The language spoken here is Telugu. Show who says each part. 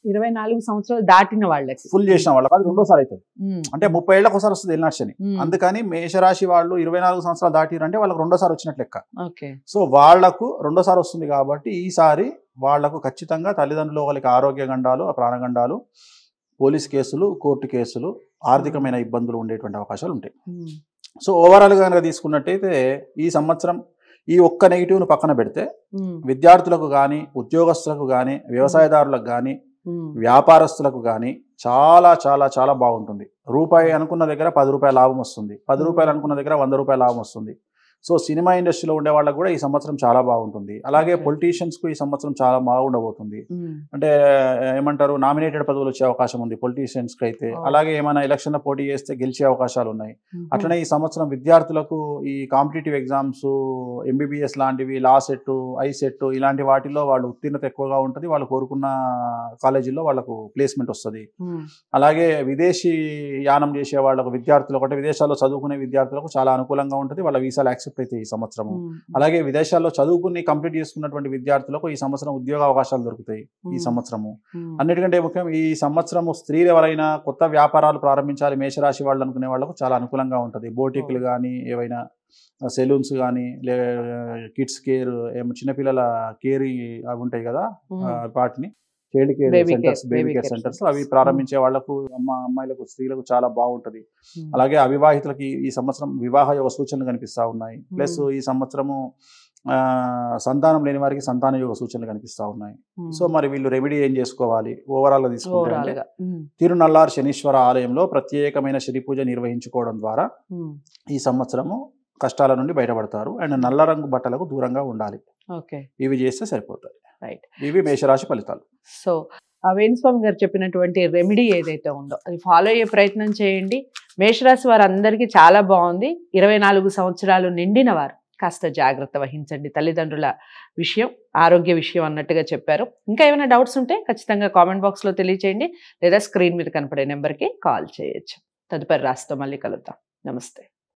Speaker 1: 24 సంవత్సరాలు దాటిన వాళ్ళకి
Speaker 2: ఫుల్ చేసిన వాళ్ళకి అది రెండోసారి అవుతుంది. అంటే 30 ఏళ్ళకి ఒకసారి వస్తుంది ఏలినాటి శని. అందుకని మేషరాశి వాళ్ళు 24 సంవత్సరాలు దాటిరంటే వాళ్ళకి రెండోసారి వచ్చినట్లు లెక్క. సో వాళ్లకు రెండోసారి వస్తుంది కాబట్టి ఈసారి వాళ్లకు ఖచ్చితంగా తల్లిదండ్రులు వాళ్ళకి ఆరోగ్య గండాలు, ప్రాణగండాలు, పోలీస్ కేసులు, కోర్టు కేసులు, ఆర్థికమైన ఇబ్బందులు ఉండేటువంటి అవకాశాలు ఉంటాయి. సో ఓవరాల్గా కనుక తీసుకున్నట్టయితే ఈ సంవత్సరం ఈ ఒక్క నెగిటివ్ను పక్కన పెడితే విద్యార్థులకు కానీ, ఉద్యోగస్తులకు కానీ, వ్యవసాయదారులకు కానీ, వ్యాపారస్తులకు కానీ చాలా చాలా చాలా బాగుంటుంది. రూపాయి అనుకున్న దగ్గర 10 రూపాయల లాభం వస్తుంది, 10 రూపాయలు అనుకున్న దగ్గర 100 రూపాయల లాభం వస్తుంది. సో సినిమా ఇండస్ట్రీలో ఉండే వాళ్ళకు కూడా ఈ సంవత్సరం చాలా బాగుంటుంది. అలాగే పొలిటీషియన్స్కు ఈ సంవత్సరం చాలా బాగుండబోతుంది. అంటే ఏమంటారు, నామినేటెడ్ పదవులు వచ్చే అవకాశం ఉంది పొలిటీషియన్స్కి అయితే. అలాగే ఏమైనా ఎలక్షన్లో పోటీ చేస్తే గెలిచే అవకాశాలు ఉన్నాయి. అట్లనే ఈ సంవత్సరం విద్యార్థులకు ఈ కాంపిటేటివ్ ఎగ్జామ్స్, ఎంబీబీఎస్ లాంటివి, లా సెట్, ఐ సెట్ ఇలాంటి వాటిల్లో వాళ్ళు ఉత్తీర్ణత ఎక్కువగా ఉంటుంది. వాళ్ళు కోరుకున్న కాలేజీల్లో వాళ్ళకు ప్లేస్మెంట్ వస్తుంది. అలాగే విదేశీ యానం చేసే వాళ్ళకు, విద్యార్థులకు అంటే విదేశాల్లో చదువుకునే విద్యార్థులకు చాలా అనుకూలంగా ఉంటుంది. వాళ్ళ వీసాలు యాక్సెప్ట్ అయితే ఈ సంవత్సరము. అలాగే విదేశాల్లో చదువుకుని కంప్లీట్ చేసుకున్నటువంటి విద్యార్థులకు ఈ సంవత్సరం ఉద్యోగ అవకాశాలు దొరుకుతాయి ఈ సంవత్సరము. అన్నిటికంటే ముఖ్యం ఈ సంవత్సరము స్త్రీలు ఎవరైనా కొత్త వ్యాపారాలు ప్రారంభించాలి మేషరాశి వాళ్ళు అనుకునే వాళ్ళకు చాలా అనుకూలంగా ఉంటుంది. బోటిక్లు కానీ, ఏవైనా సెలూన్స్ కానీ, కిడ్స్ కేర్, చిన్నపిల్లల కేర్ అవి ఉంటాయి కదా, వాటిని child care centres, baby care centres అవి ప్రారంభించే వాళ్లకు, అమ్మాయిలకు, స్త్రీలకు చాలా బాగుంటుంది. అలాగే అవివాహితులకి ఈ సంవత్సరం వివాహ యోగ సూచనలు కనిపిస్తూ ఉన్నాయి. ప్లస్ ఈ సంవత్సరము సంతానం లేని వారికి సంతాన యోగ సూచనలు కనిపిస్తూ ఉన్నాయి. సో మరి వీళ్ళు రెమెడీ ఏం చేసుకోవాలి ఓవరాల్ గా తీసుకుంటే, తిరునల్లార్ శనీశ్వర ఆలయంలో ప్రత్యేకమైన శని పూజ నిర్వహించుకోవడం ద్వారా ఈ సంవత్సరము కష్టాల నుండి బయటపడతారు. అండ్ నల్ల రంగు బట్టలకు దూరంగా ఉండాలి. ఇవి చేస్తే సరిపోతాయి. ఇవి మేషరాశి ఫలితాలు.
Speaker 1: సో వేణుస్వామి గారు చెప్పినటువంటి రెమెడీ ఏదైతే ఉందో అది ఫాలో అయ్యే ప్రయత్నం చేయండి. మేషరాశి వారు అందరికీ చాలా బాగుంది. 24 సంవత్సరాలు నిండిన వారు కాస్త జాగ్రత్త వహించండి. తల్లిదండ్రుల విషయం, ఆరోగ్య విషయం అన్నట్టుగా చెప్పారు. ఇంకా ఏమైనా డౌట్స్ ఉంటే ఖచ్చితంగా కామెంట్ బాక్స్లో తెలియచేయండి, లేదా స్క్రీన్ మీద కనపడే నెంబర్కి కాల్ చేయొచ్చు. తదుపరి రాశితో మళ్ళీ కలుద్దాం. నమస్తే.